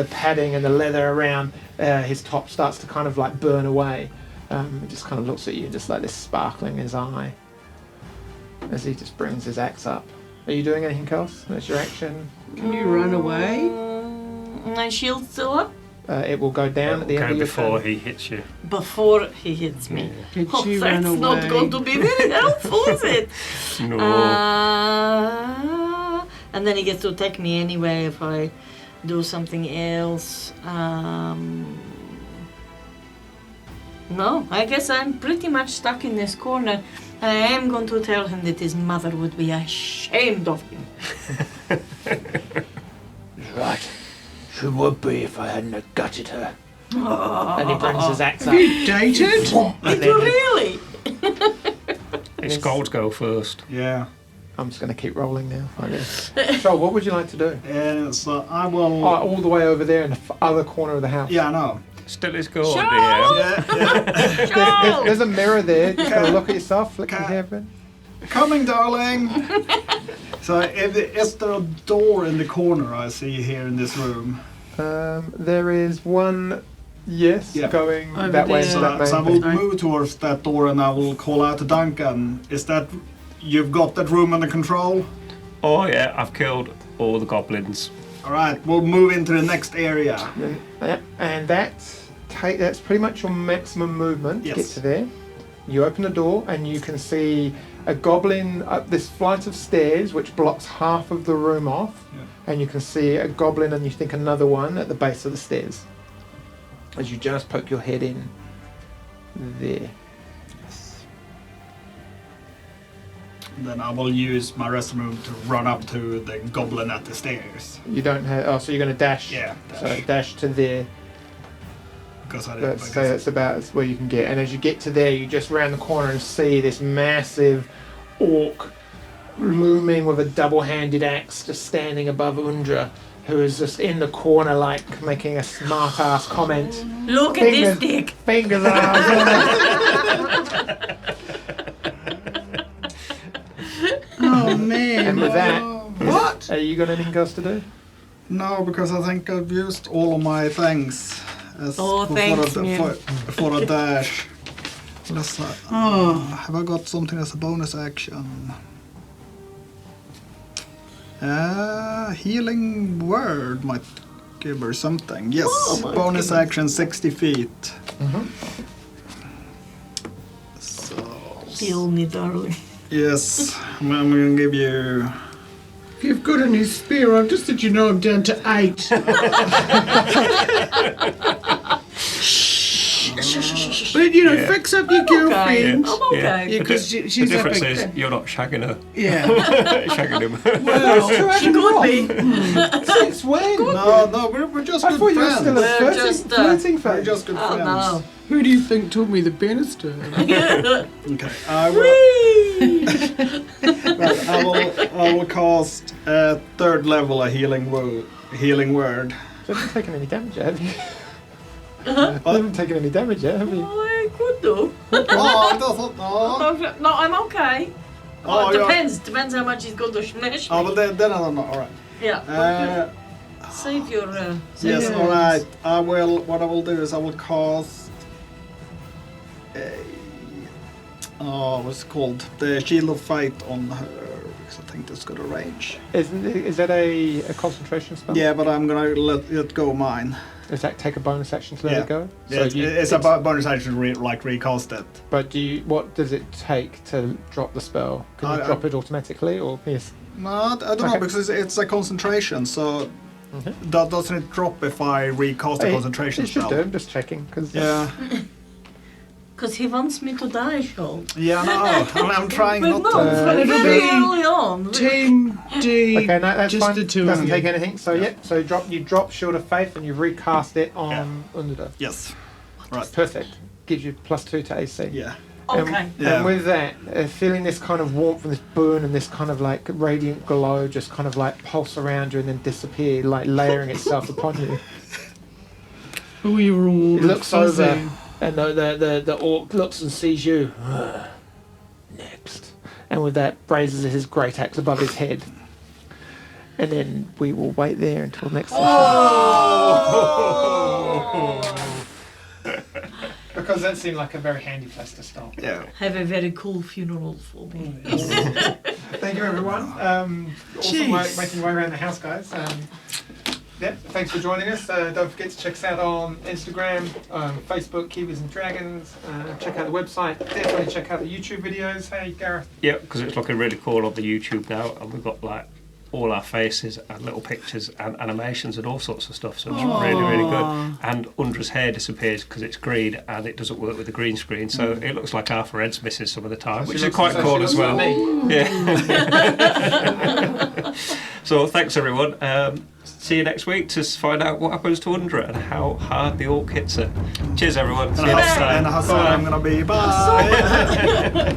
padding and the leather around his top starts to kind of like burn away. He just kind of looks at you, just like this sparkling in his eye, as he just brings his axe up. Are you doing anything else? That's your action. Can you run away? My shield's still up It will go down at the end Okay, of your before turn. he hits you. before he hits me. Did Oh, you that's run away? not going to be very helpful, is it? No. And then he gets to attack me anyway if I do something else. No, I guess I'm pretty much stuck in this corner. And I am going to tell him that his mother would be ashamed of him. Right. She would be if I hadn't gutted her. And he brings his axe up. Have you dated? Did you really? His goals go first. Yeah. I'm just going to keep rolling now, I guess. So, what would you like to do? So I will. Oh, all the way over there in the other corner of the house. Yeah, I know. Still his goal, Sure. DM. Yeah, yeah. There's a mirror there. Just got to look at yourself, flick your Cat. hair, Ben. Coming, darling. So is there a door in the corner I see here in this room? There is one, yes, Yeah. going Over that way there. into that main So I will thing. move towards that door and I will call out to Duncan. Is that you've got that room under control? Oh yeah, I've killed all the goblins. All right, we'll move into the next area. Yeah, and that's pretty much your maximum movement to Yes. get to there. You open the door and you can see a goblin up this flight of stairs which blocks half of the room off. Yeah. And you can see a goblin and you think another one at the base of the stairs. As you just poke your head in there. Then I will use my rest move to run up to the goblin at the stairs. You don't have. Oh, so you're going to dash. Yeah, So dash. dash to there. Because I Let's because say that's about where you can get. And as you get to there, you just round the corner and see this massive orc looming with a double-handed axe, just standing above Undra, who is just in the corner, like making a smart-ass comment. Look at this dick. Fingers and arms on it. Oh man. And with that, What? are you got anything else to do? No, because I think I've used all of my things. As Oh, thanks, man. for a dash. Let's, Oh. have I got something as a bonus action? Healing word might give her something. Yes, Oh, my bonus goodness. action 60 feet. Mm-hmm. So, Heal me, darling. yes, I'm gonna give you. If you've got a new spear, I've just said you know I'm down to 8. But you know, Yeah. fix up your Okay. girlfriend. I'm okay. Yeah, The 'cause di- she's the difference up is again. you're not shagging her. Yeah. Shagging him. Well, She could be. Since when? No, we're just I good thought you were friends. still a We're flirting, just, flirting We're phase. just good Oh friends. no. who do you think taught me the banister? Okay, I will cast third level a healing word. You haven't taken any damage yet, have you? Uh-huh. You haven't taken any damage yet, have you? I could do. Oh, I thought no. No, I'm okay. Oh, Well, yeah. Depends how much he's going to smash me. Oh, but then I don't know. All right. Yeah. Save your. Save Yes. your All right. I will. What I will do is I will cast. What's it called? The Shield of Fight on her. Because I think that's got a range. Is that a concentration spell? Yeah, but I'm gonna let it go mine. Does that take a bonus action to let Yeah. it go? Yeah, it's a bonus action to recast it. But what does it take to drop the spell? Can you I- drop it automatically, or yes? No, I don't know Okay. because it's a concentration. So doesn't it drop if I recast a concentration It should spell? do. I'm just checking because Yeah. Because he wants me to die, Sean. Yeah, no, I'm trying But not no, to. it'll very be early on. Team D. Okay, no, that's just fine. the two Doesn't of take you. anything. So so you drop Shield of Faith and you recast it on Underda. Yes. Right. Perfect. Gives you +2 to AC. Yeah. Okay. Yeah. And with that, feeling this kind of warmth and this burn and this kind of like radiant glow just kind of like pulse around you and then disappear, like layering itself upon you. We were all It looks fuzzy. over and the orc looks and sees you. Next. And with that, raises his great axe above his head. And then we will wait there until next session. Because that seemed like a very handy place to stop. Yeah. Have a very cool funeral for me. Thank you, everyone. Awesome work making your way around the house, guys. Thanks for joining us. Don't forget to check us out on Instagram, Facebook, Kiwis and Dragons. Check out the website. Definitely check out the YouTube videos. Hey, Gareth. Yeah, because it's looking really cool on the YouTube now, and we've got like all our faces and little pictures and animations and all sorts of stuff. So it's really, really good. And Undra's hair disappears because it's green and it doesn't work with the green screen. So it looks like half her head's missing some of the time, which is quite cool as well. Yeah. So thanks everyone. See you next week to find out what happens to Undra and how hard the orc hits her. Cheers everyone. See you next time. And how sad I'm gonna be. Bye.